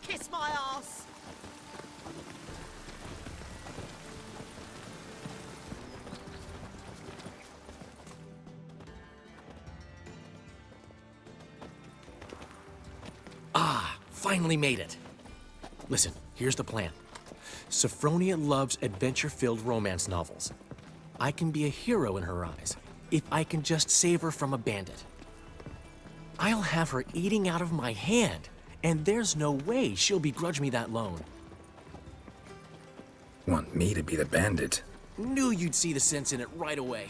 Kiss my ass! Ah, finally made it. Listen, here's the plan. Sophronia loves adventure-filled romance novels. I can be a hero in her eyes if I can just save her from a bandit. I'll have her eating out of my hand, and there's no way she'll begrudge me that loan. Want me to be the bandit? Knew you'd see the sense in it right away.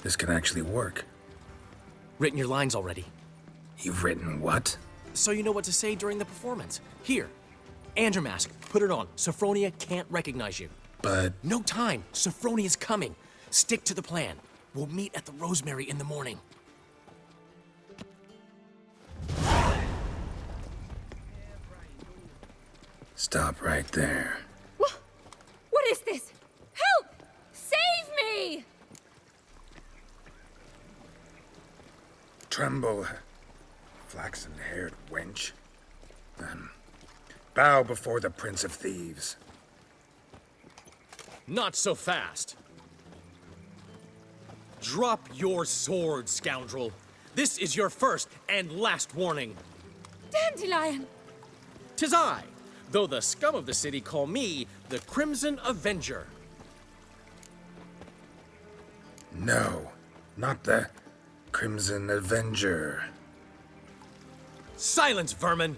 This could actually work. Written your lines already. You've written what? So you know what to say during the performance. Here, and your mask. Put it on. Sophronia can't recognize you. But... No time. Sophronia's coming. Stick to the plan. We'll meet at the Rosemary in the morning. Stop right there. What is this? Help! Save me! Tremble, flaxen-haired wench. Bow before the Prince of Thieves. Not so fast. Drop your sword, scoundrel. This is your first and last warning. Dandelion! 'Tis I, though the scum of the city call me the Crimson Avenger. No, not the Crimson Avenger. Silence, vermin!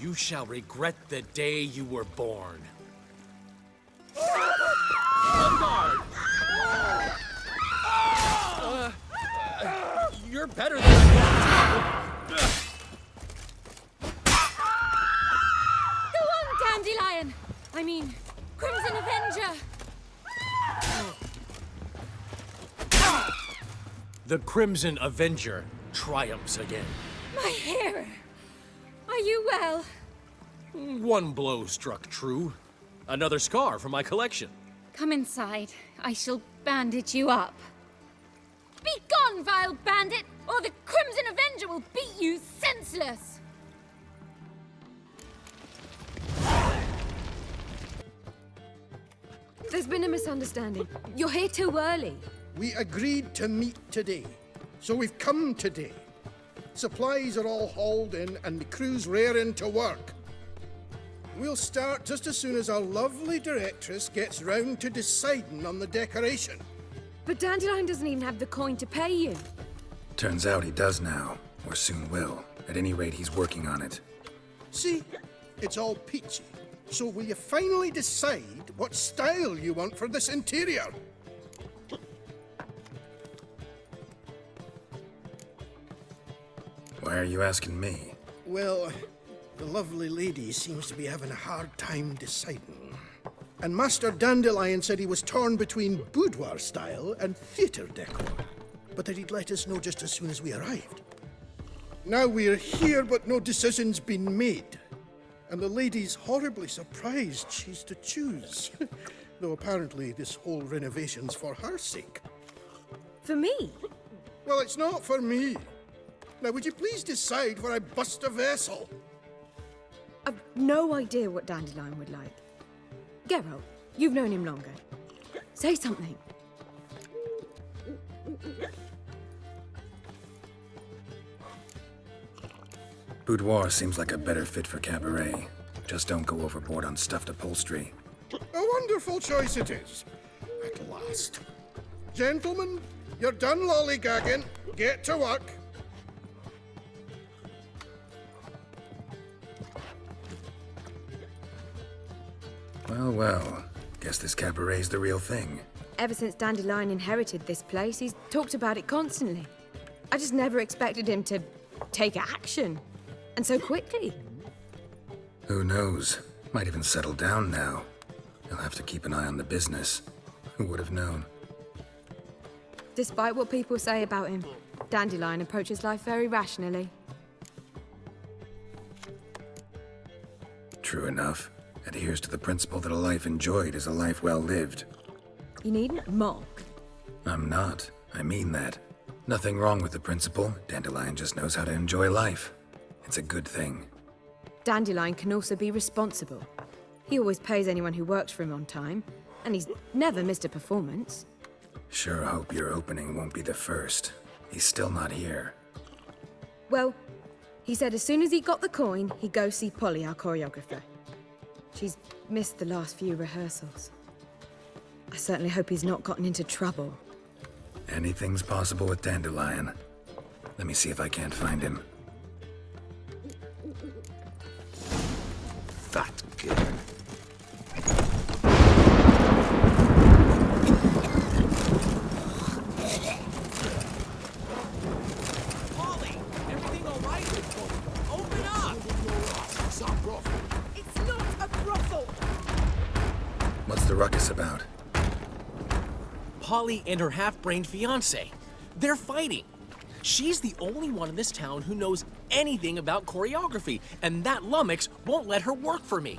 You shall regret the day you were born. On guard! You're better than I Go on, Dandelion! I mean, Crimson Avenger! The Crimson Avenger triumphs again. My hair! Are you well? One blow struck true. Another scar from my collection. Come inside. I shall bandage you up. Be gone, vile bandit, or the Crimson Avenger will beat you senseless! There's been a misunderstanding. You're here too early. We agreed to meet today, so we've come today. Supplies are all hauled in and the crew's raring to work. We'll start just as soon as our lovely directress gets round to deciding on the decoration. But Dandelion doesn't even have the coin to pay you. Turns out he does now, or soon will. At any rate, he's working on it. See, it's all peachy. So will you finally decide what style you want for this interior? Why are you asking me? Well, the lovely lady seems to be having a hard time deciding. And Master Dandelion said he was torn between boudoir style and theatre decor, but that he'd let us know just as soon as we arrived. Now we're here, but no decision's been made. And the lady's horribly surprised she's to choose. Though apparently this whole renovation's for her sake. For me? Well, it's not for me. Now, would you please decide where I bust a vessel? I've no idea what Dandelion would like. Geralt, you've known him longer. Say something. Boudoir seems like a better fit for cabaret. Just don't go overboard on stuffed upholstery. A wonderful choice it is. At last. Gentlemen, you're done lollygagging. Get to work. Well, well. Guess this cabaret's the real thing. Ever since Dandelion inherited this place, he's talked about it constantly. I just never expected him to take action. And so quickly. Who knows? Might even settle down now. He'll have to keep an eye on the business. Who would have known? Despite what people say about him, Dandelion approaches life very rationally. True enough. Adheres to the principle that a life enjoyed is a life well lived. You needn't mock. I'm not. I mean that. Nothing wrong with the principle. Dandelion just knows how to enjoy life. It's a good thing. Dandelion can also be responsible. He always pays anyone who works for him on time, and he's never missed a performance. Sure hope your opening won't be the first. He's still not here. Well, he said as soon as he got the coin, he'd go see Polly, our choreographer. She's missed the last few rehearsals. I certainly hope he's not gotten into trouble. Anything's possible with Dandelion. Let me see if I can't find him. That girl. Polly, everything all right? Open up! It's not a brothel! What's the ruckus about? Polly and her half-brained fiancé. They're fighting. She's the only one in this town who knows anything about choreography, and that lummox won't let her work for me.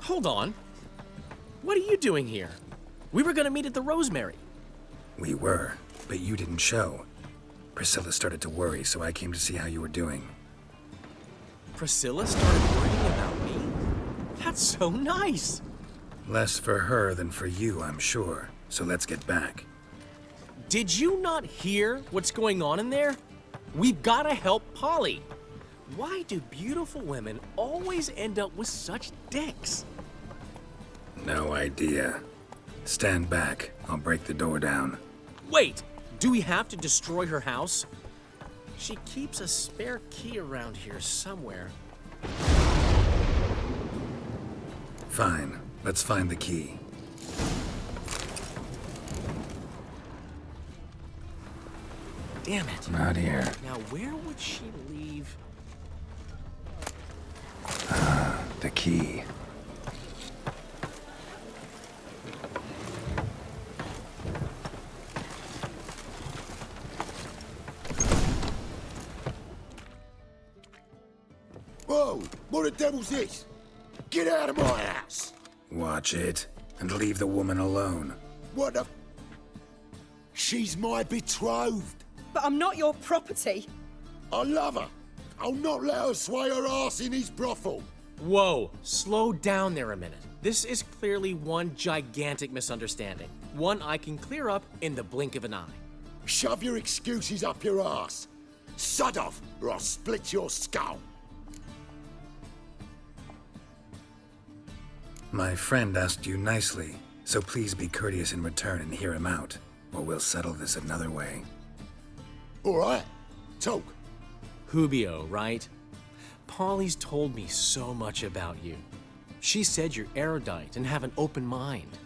Hold on. What are you doing here? We were gonna meet at the Rosemary. We were, but you didn't show. Priscilla started to worry, so I came to see how you were doing. Priscilla started worrying about me? That's so nice. Less for her than for you, I'm sure. So let's get back. Did you not hear what's going on in there? We've gotta help Polly. Why do beautiful women always end up with such dicks? No idea. Stand back. I'll break the door down. Wait, do we have to destroy her house? She keeps a spare key around here somewhere. Fine. Let's find the key. Damn it. Not here. Now, where would she leave? The key. Whoa! What the devil's this? Get out of my house! Watch it, and leave the woman alone. What the... She's my betrothed. But I'm not your property. I love her. I'll not let her sway her ass in his brothel. Whoa, slow down there a minute. This is clearly one gigantic misunderstanding. One I can clear up in the blink of an eye. Shove your excuses up your ass. Sod off, or I'll split your skull. My friend asked you nicely, so please be courteous in return and hear him out, or we'll settle this another way. All right, talk. Hubio, right? Polly's told me so much about you. She said you're erudite and have an open mind.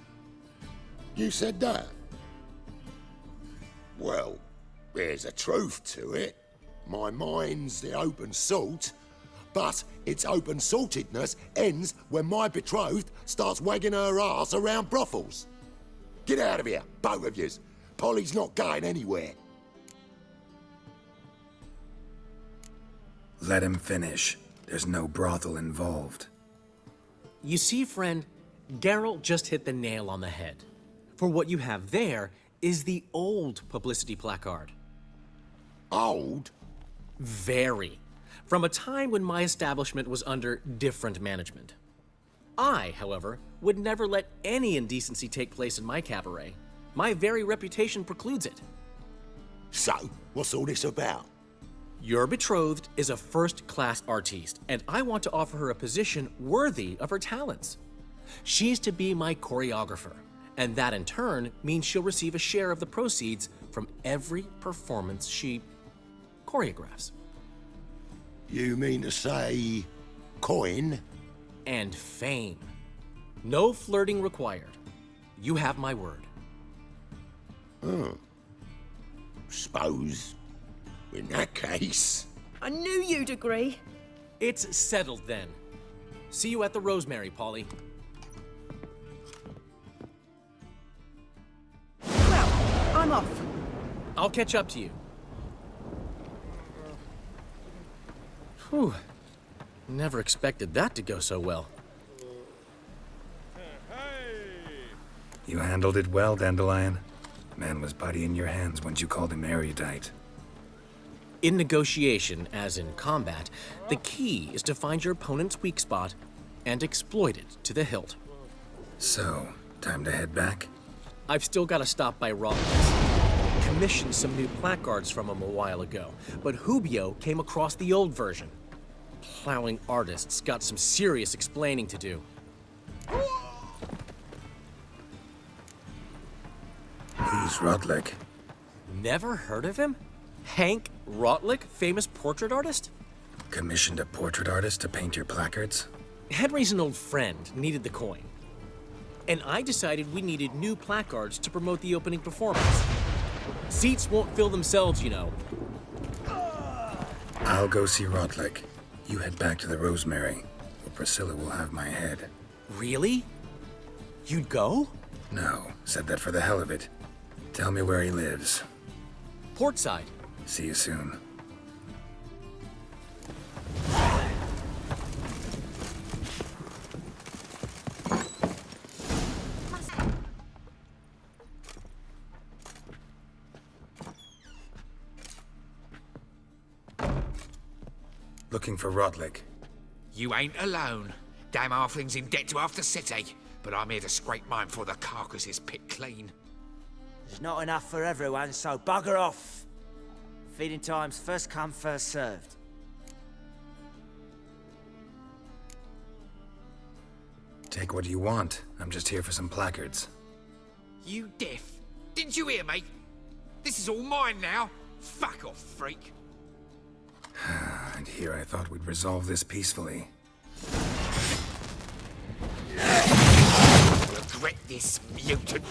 You said that? Well, there's a truth to it. My mind's the open salt, but its open saltedness ends when my betrothed starts wagging her ass around brothels. Get out of here, both of yous. Polly's not going anywhere. Let him finish. There's no brothel involved. You see, friend, Geralt just hit the nail on the head. For what you have there is the old publicity placard. Old? Very. From a time when my establishment was under different management. I, however, would never let any indecency take place in my cabaret. My very reputation precludes it. So, what's all this about? Your betrothed is a first-class artiste, and I want to offer her a position worthy of her talents. She's to be my choreographer, and that in turn means she'll receive a share of the proceeds from every performance she choreographs. You mean to say... coin? And fame. No flirting required. You have my word. Suppose... in that case... I knew you'd agree. It's settled then. See you at the Rosemary, Polly. Well, I'm off. I'll catch up to you. Whew. Never expected that to go so well. You handled it well, Dandelion. Man was putty in your hands once you called him erudite. In negotiation, as in combat, the key is to find your opponent's weak spot and exploit it to the hilt. So, time to head back? I've still got to stop by Rollins. Commissioned some new placards from him a while ago, but Hubio came across the old version. Plowing artists got some serious explaining to do. Who's Rotlick? Never heard of him? Hank Rotlick, famous portrait artist? Commissioned a portrait artist to paint your placards? Henry's an old friend, needed the coin. And I decided we needed new placards to promote the opening performance. Seats won't fill themselves, you know. I'll go see Rotlick. You head back to the Rosemary, where Priscilla will have my head. Really? You'd go? No, said that for the hell of it. Tell me where he lives. Portside. See you soon. Looking for Rotlick. You ain't alone. Damn halfling's in debt to half the city, but I'm here to scrape mine before the carcass is picked clean. There's not enough for everyone, so bugger off. Feeding time's first come, first served. Take what you want. I'm just here for some placards. You deaf? Didn't you hear me? This is all mine now. Fuck off, freak. And here I thought we'd resolve this peacefully. Regret this, mutant.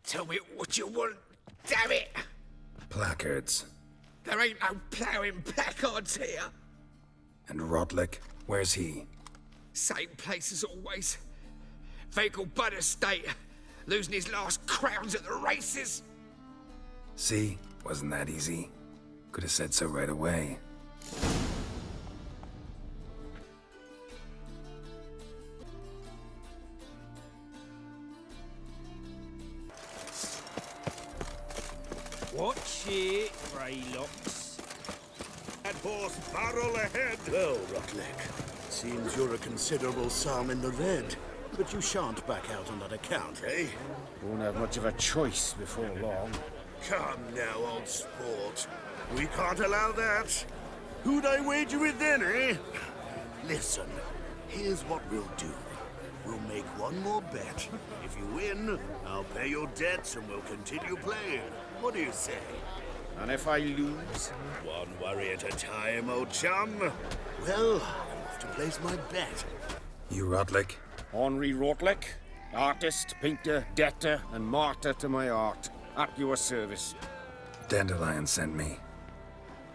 Tell me what you want, damn it! Placards. There ain't no ploughing placards here. And Rotlick, where's he? Same place as always. Vehicle bud estate. Losing his last crowns at the races. See? Wasn't that easy? Could have said so right away. Watch it, Greylocks. That horse barrel ahead. Well, Rotlick, seems you're a considerable sum in the red, but you shan't back out on that account, eh? Won't have much of a choice before long. Come now, old sport. We can't allow that. Who'd I wager with then, eh? Listen, here's what we'll do. We'll make one more bet. If you win, I'll pay your debts and we'll continue playing. What do you say? And if I lose? One worry at a time, old chum. Well, I'm off to place my bet. You Rotlick? Henry Rotlick, artist, painter, debtor, and martyr to my art. At your service. Dandelion sent me.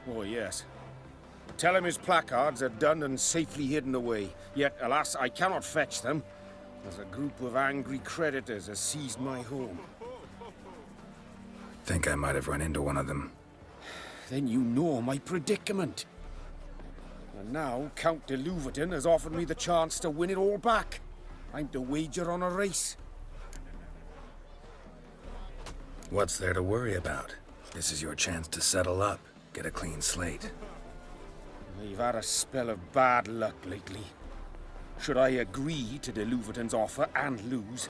Oh, yes. Tell him his placards are done and safely hidden away. Yet, alas, I cannot fetch them, as a group of angry creditors has seized my home. Think I might have run into one of them. Then you know my predicament. And now Count de Louverton has offered me the chance to win it all back. I'm to wager on a race. What's there to worry about? This is your chance to settle up, get a clean slate. I've had a spell of bad luck lately. Should I agree to de Louverton's offer and lose,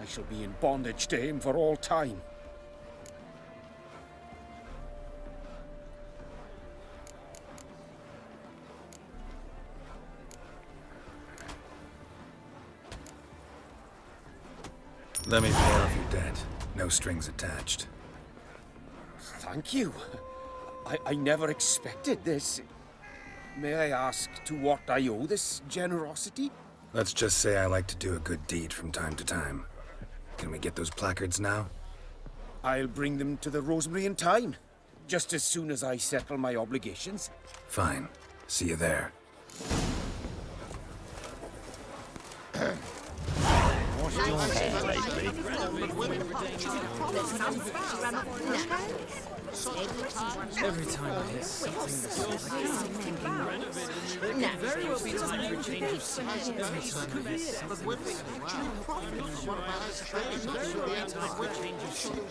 I shall be in bondage to him for all time. Let me pay off your debt. No strings attached. Thank you. I never expected this. May I ask to what I owe this generosity? Let's just say I like to do a good deed from time to time. Can we get those placards now? I'll bring them to the Rosemary in time, just as soon as I settle my obligations. Fine. See you there. Watch Every time I hit something very well be time for a change of scene. Every time I hit something.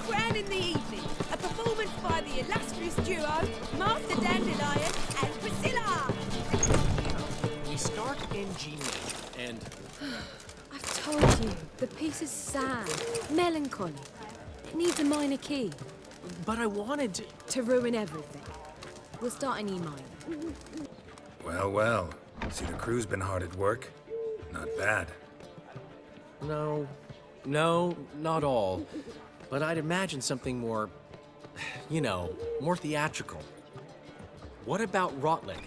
Grand in the evening, a performance by the illustrious duo, Master Dandelion and Priscilla! We start in G major, and I've told you, the piece is sad, melancholy. It needs a minor key. but I wanted to... To ruin everything. We'll start in E minor. Well, well. See, the crew's been hard at work. Not bad. No, not all. But I'd imagine something more, more theatrical. What about Rotlick?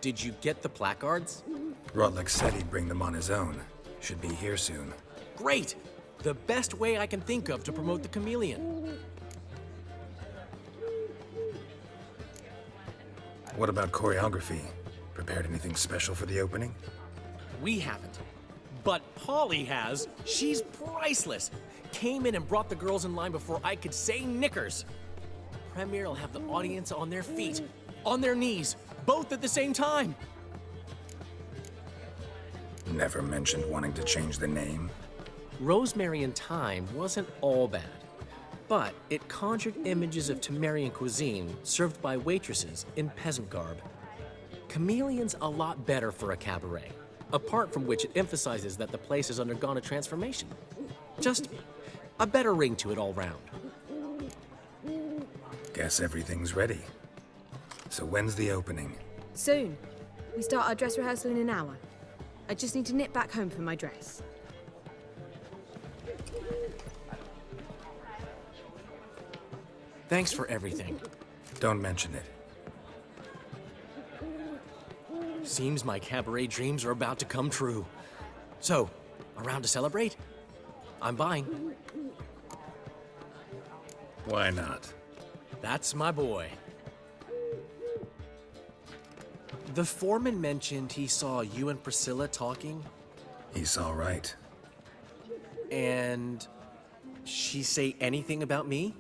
Did you get the placards? Rotlick said he'd bring them on his own. Should be here soon. Great! The best way I can think of to promote the chameleon. What about choreography? Prepared anything special for the opening? We haven't. But Polly has. She's priceless. Came in and brought the girls in line before I could say knickers. Premiere will have the audience on their feet, on their knees, both at the same time. Never mentioned wanting to change the name. Rosemary and Thyme wasn't all bad, but it conjured images of Temerian cuisine served by waitresses in peasant garb. Chameleon's a lot better for a cabaret, apart from which it emphasizes that the place has undergone a transformation. Just a better ring to it all round. Guess everything's ready. So when's the opening? Soon. We start our dress rehearsal in an hour. I just need to nip back home for my dress. Thanks for everything. Don't mention it. Seems my cabaret dreams are about to come true. So, around to celebrate? I'm buying. Why not? That's my boy. The foreman mentioned he saw you and Priscilla talking. He's all right. And she say anything about me?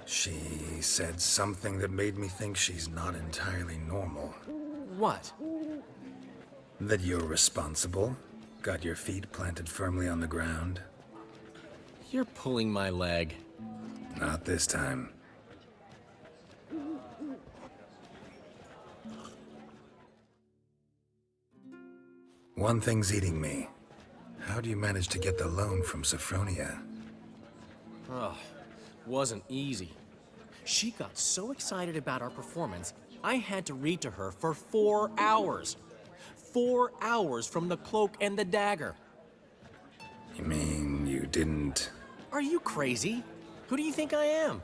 She said something that made me think she's not entirely normal. What? That you're responsible, got your feet planted firmly on the ground. You're pulling my leg. Not this time. One thing's eating me. How do you manage to get the loan from Sophronia? Oh, wasn't easy. She got so excited about our performance, I had to read to her for 4 hours. 4 hours from the Cloak and the Dagger. You mean you didn't... Are you crazy? Who do you think I am?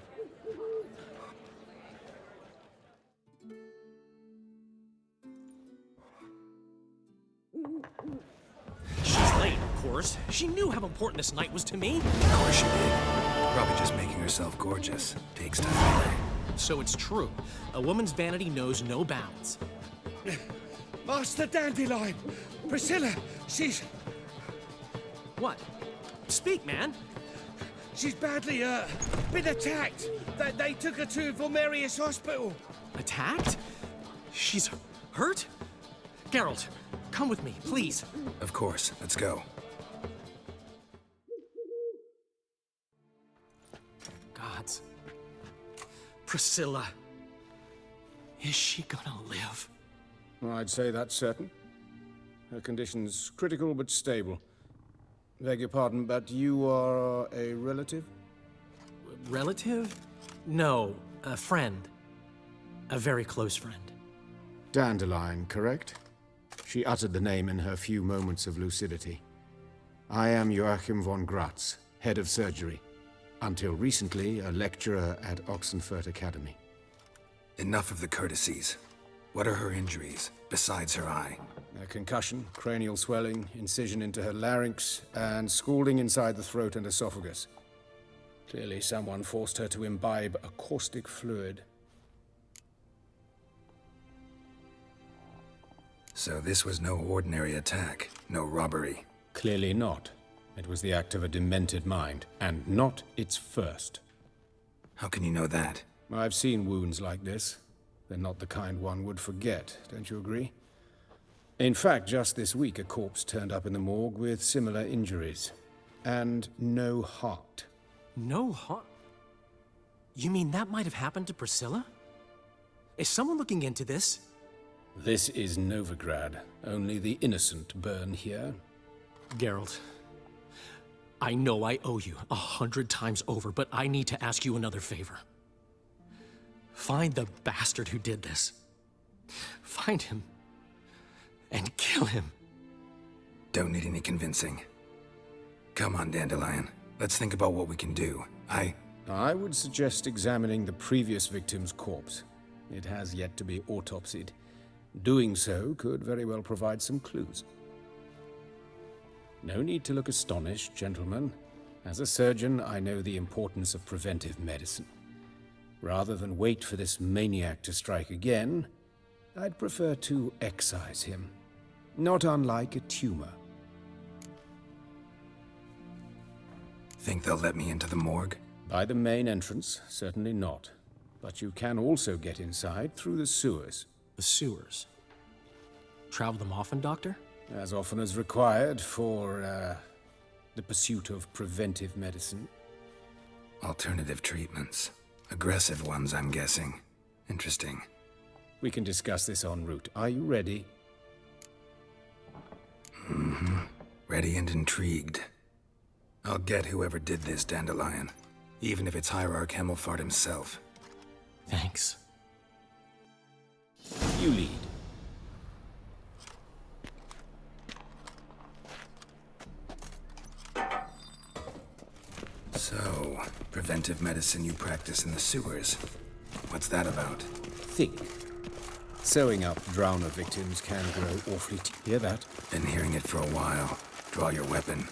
She's late, of course. She knew how important this night was to me. Of course she did. Probably just making herself gorgeous. Takes time anyway. So it's true. A woman's vanity knows no bounds. Master Dandelion! Priscilla, she's... What? Speak, man. She's badly, been attacked. They took her to Vulmerius Hospital. Attacked? She's hurt? Geralt, come with me, please. Of course. Let's go. Gods. Priscilla. Is she gonna live? I'd say that's certain. Her condition's critical but stable. Beg your pardon, but you are a relative? Relative? No, a friend. A very close friend. Dandelion, correct? She uttered the name in her few moments of lucidity. I am Joachim von Gratz, head of surgery. Until recently, a lecturer at Oxenfurt Academy. Enough of the courtesies. What are her injuries, besides her eye? A concussion, cranial swelling, incision into her larynx, and scalding inside the throat and esophagus. Clearly someone forced her to imbibe a caustic fluid. So this was no ordinary attack, no robbery. Clearly not. It was the act of a demented mind, and not its first. How can you know that? I've seen wounds like this. They're not the kind one would forget, don't you agree? In fact, just this week, a corpse turned up in the morgue with similar injuries. And no heart. No heart? You mean that might have happened to Priscilla? Is someone looking into this? This is Novigrad. Only the innocent burn here. Geralt, I know I owe you 100 times over, but I need to ask you another favor. Find the bastard who did this. Find him and kill him. Don't need any convincing. Come on, Dandelion. Let's think about what we can do. I would suggest examining the previous victim's corpse. It has yet to be autopsied. Doing so could very well provide some clues. No need to look astonished, gentlemen. As a surgeon, I know the importance of preventive medicine. Rather than wait for this maniac to strike again, I'd prefer to excise him. Not unlike a tumor. Think they'll let me into the morgue? By the main entrance, certainly not. But you can also get inside through the sewers. The sewers? Travel them often, Doctor? As often as required for, the pursuit of preventive medicine. Alternative treatments. Aggressive ones, I'm guessing. Interesting. We can discuss this en route. Are you ready? Mm-hmm. Ready and intrigued. I'll get whoever did this, Dandelion. Even if it's Hierarch Hemmelfart himself. Thanks. You lead. So, preventive medicine you practice in the sewers. What's that about? Think. Sewing up drowner victims can grow awfully... Hear that? Been hearing it for a while. Draw your weapon.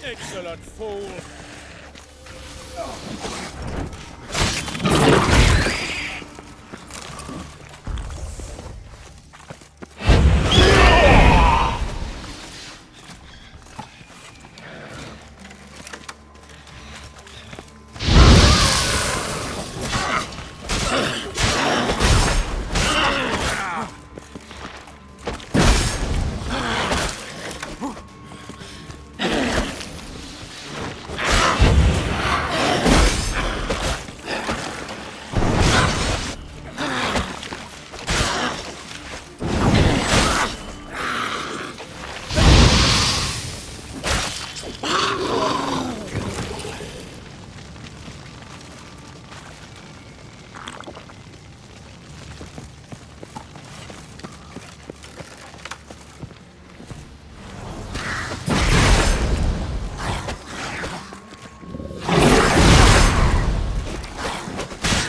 Excellent fool!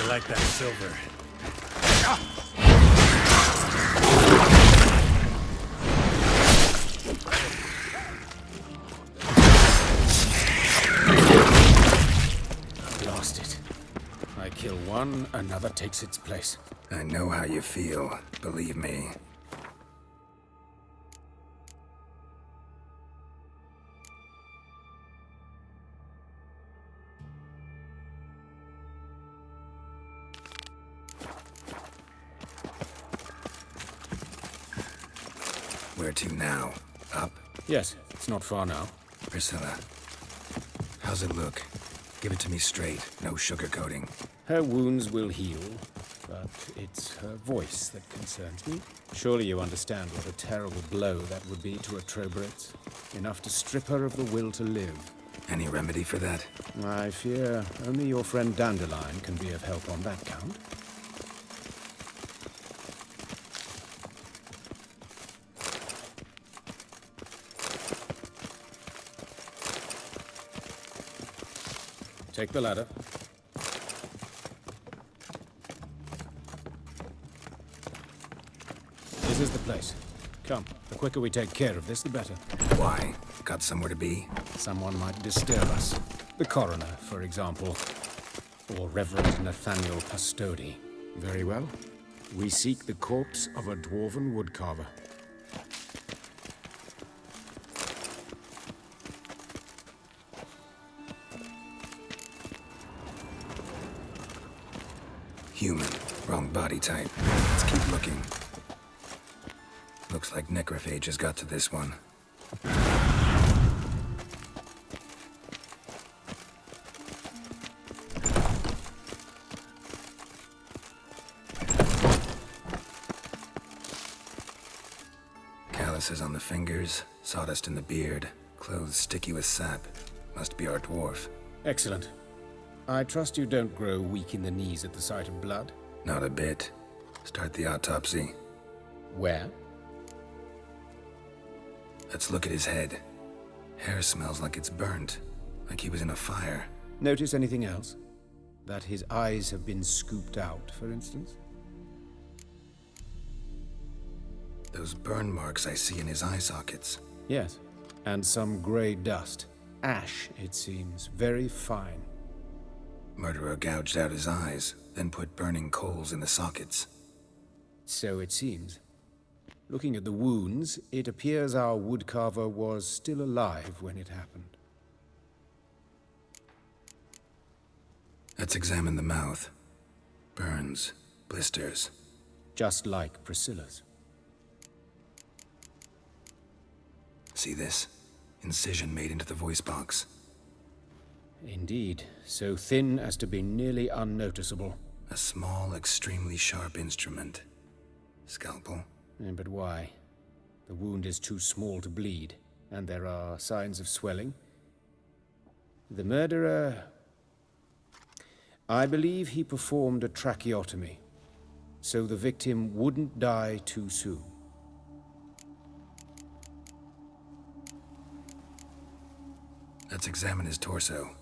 Like that silver. Lost it. I kill one, another takes its place. I know how you feel, believe me. Where to now? Up? Yes, it's not far now. Priscilla, how's it look? Give it to me straight, no sugarcoating. Her wounds will heal, but it's her voice that concerns me. Surely you understand what a terrible blow that would be to a Trobritz. Enough to strip her of the will to live. Any remedy for that? I fear only your friend Dandelion can be of help on that count. Take the ladder. This is the place. Come, the quicker we take care of this, the better. Why? Got somewhere to be? Someone might disturb us. The coroner, for example. Or Reverend Nathaniel Pastodi. Very well. We seek the corpse of a dwarven woodcarver. Human. Wrong body type. Let's keep looking. Looks like necrophage has got to this one. Calluses on the fingers, sawdust in the beard, clothes sticky with sap. Must be our dwarf. Excellent. I trust you don't grow weak in the knees at the sight of blood? Not a bit. Start the autopsy. Where? Let's look at his head. Hair smells like it's burnt, like he was in a fire. Notice anything else? That his eyes have been scooped out, for instance? Those burn marks I see in his eye sockets. Yes, and some grey dust. Ash, it seems. Very fine. Murderer gouged out his eyes, then put burning coals in the sockets. So it seems. Looking at the wounds, it appears our woodcarver was still alive when it happened. Let's examine the mouth. Burns, blisters. Just like Priscilla's. See this? Incision made into the voice box. Indeed, so thin as to be nearly unnoticeable. A small, extremely sharp instrument. Scalpel? But why? The wound is too small to bleed, and there are signs of swelling. The murderer... I believe he performed a tracheotomy, so the victim wouldn't die too soon. Let's examine his torso.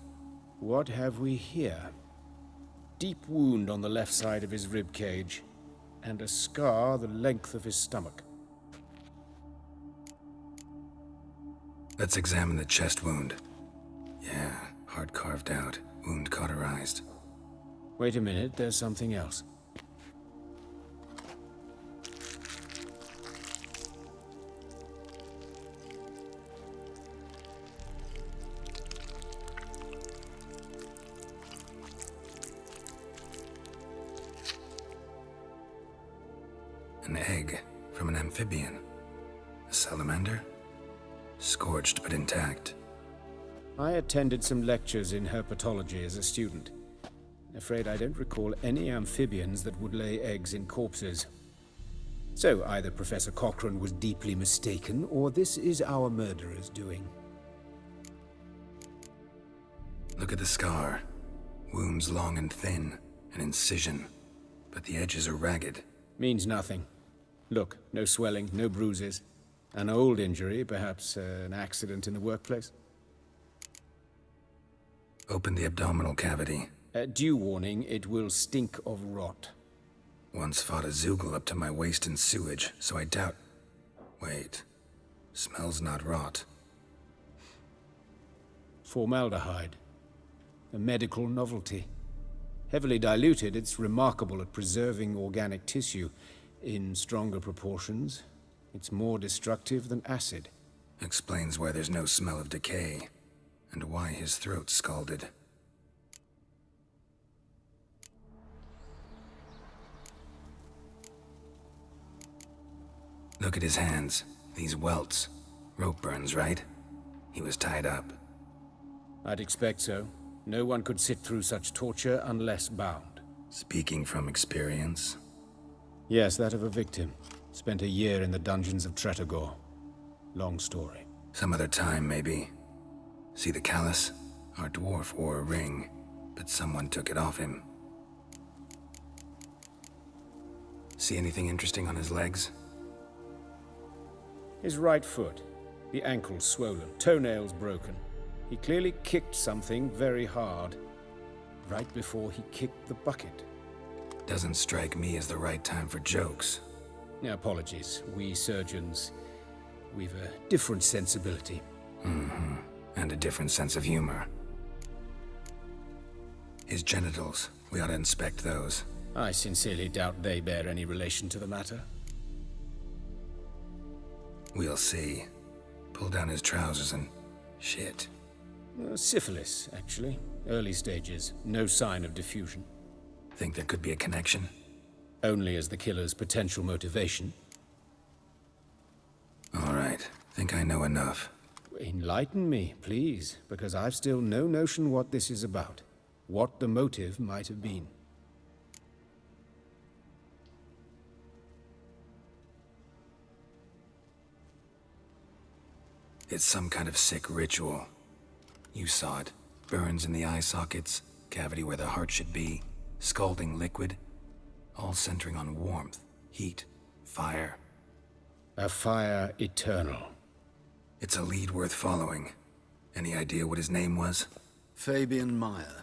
What have we here? Deep wound on the left side of his rib cage, and a scar the length of his stomach. Let's examine the chest wound. Yeah, heart carved out, wound cauterized. Wait a minute, there's something else. An egg from an amphibian. A salamander? Scorched but intact. I attended some lectures in herpetology as a student. Afraid I don't recall any amphibians that would lay eggs in corpses. So either Professor Cochrane was deeply mistaken, or this is our murderer's doing. Look at the scar. Wounds long and thin, an incision. But the edges are ragged. Means nothing. Look, no swelling, no bruises. An old injury, perhaps an accident in the workplace. Open the abdominal cavity. Due warning, it will stink of rot. Once fought a Zoogle up to my waist in sewage, so I doubt... Wait. Smells not rot. Formaldehyde. A medical novelty. Heavily diluted, it's remarkable at preserving organic tissue. In stronger proportions, it's more destructive than acid. Explains why there's no smell of decay, and why his throat's scalded. Look at his hands. These welts. Rope burns, right? He was tied up. I'd expect so. No one could sit through such torture unless bound. Speaking from experience? Yes, that of a victim. Spent a year in the dungeons of Tretogor. Long story. Some other time, maybe. See the callus? Our dwarf wore a ring, but someone took it off him. See anything interesting on his legs? His right foot. The ankle swollen, toenails broken. He clearly kicked something very hard, right before he kicked the bucket. Doesn't strike me as the right time for jokes. Apologies. We surgeons, we've a different sensibility. Mm-hmm. And a different sense of humor. His genitals, we ought to inspect those. I sincerely doubt they bear any relation to the matter. We'll see. Pull down his trousers and... shit. Syphilis, actually. Early stages. No sign of diffusion. Think there could be a connection? Only as the killer's potential motivation. All right. Think I know enough. Enlighten me, please, because I've still no notion what this is about. What the motive might have been. It's some kind of sick ritual. You saw it. Burns in the eye sockets, cavity where the heart should be, scalding liquid, all centering on warmth, heat, fire. A fire eternal. It's a lead worth following. Any idea what his name was? Fabian Meyer.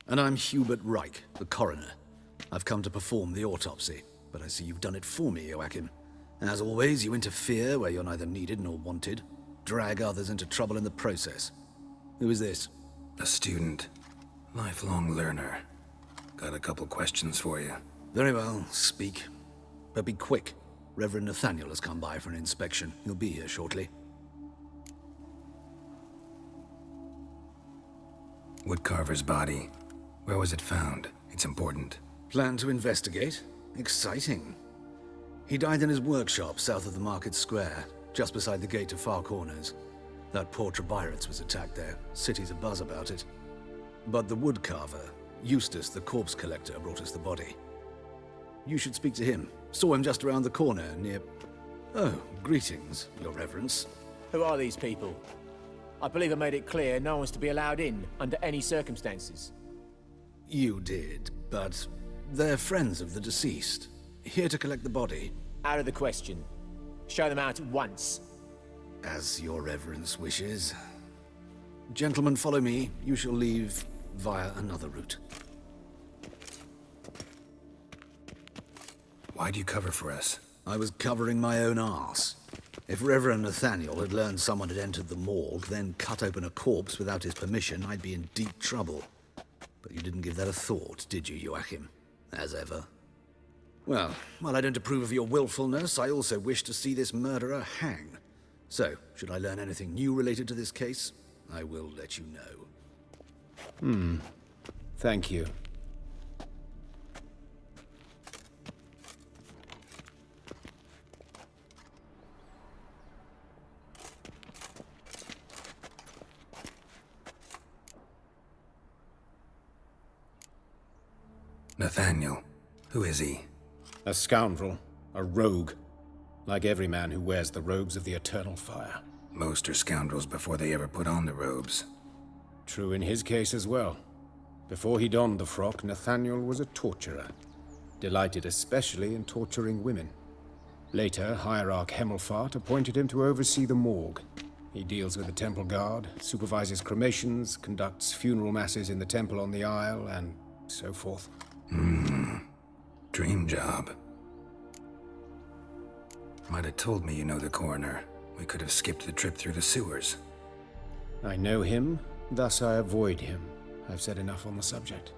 And I'm Hubert Reich, the coroner. I've come to perform the autopsy, but I see you've done it for me, Joachim. As always, you interfere where you're neither needed nor wanted. Drag others into trouble in the process. Who is this? A student. Lifelong learner. Got a couple questions for you. Very well, speak. But be quick. Reverend Nathaniel has come by for an inspection. He'll be here shortly. Woodcarver's body. Where was it found? It's important. Plan to investigate? Exciting. He died in his workshop south of the market square, just beside the gate to Far Corners. That poor Trebirates was attacked there. City's abuzz about it. But the woodcarver, Eustace the corpse collector, brought us the body. You should speak to him. Saw him just around the corner near... Oh, greetings, Your Reverence. Who are these people? I believe I made it clear no one's to be allowed in under any circumstances. You did, but they're friends of the deceased. Here to collect the body. Out of the question. Show them out at once. As Your Reverence wishes. Gentlemen, follow me. You shall leave via another route. Why'd you cover for us? I was covering my own arse. If Reverend Nathaniel had learned someone had entered the morgue, then cut open a corpse without his permission, I'd be in deep trouble. But you didn't give that a thought, did you, Joachim? As ever. Well, while I don't approve of your willfulness, I also wish to see this murderer hang. So, should I learn anything new related to this case, I will let you know. Thank you. Nathaniel. Who is he? A scoundrel. A rogue. Like every man who wears the robes of the eternal fire. Most are scoundrels before they ever put on the robes. True in his case as well. Before he donned the frock, Nathaniel was a torturer. Delighted especially in torturing women. Later, Hierarch Hemmelfart appointed him to oversee the morgue. He deals with the temple guard, supervises cremations, conducts funeral masses in the temple on the Isle, and so forth. Dream job. Might have told me you know the coroner. We could have skipped the trip through the sewers. I know him, thus I avoid him. I've said enough on the subject.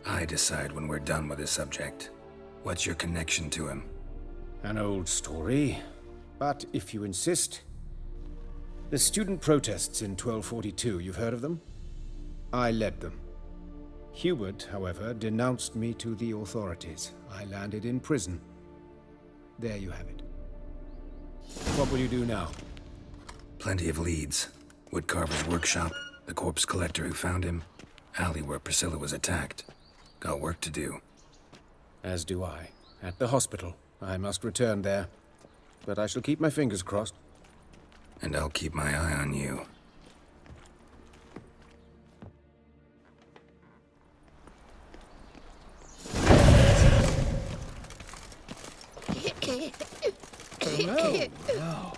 I decide when we're done with this subject. What's your connection to him? An old story, but if you insist... The student protests in 1242, you've heard of them? I led them. Hubert, however, denounced me to the authorities. I landed in prison. There you have it. What will you do now? Plenty of leads. Woodcarver's workshop, the corpse collector who found him, alley where Priscilla was attacked. Got work to do. As do I. At the hospital. I must return there. But I shall keep my fingers crossed. And I'll keep my eye on you. No.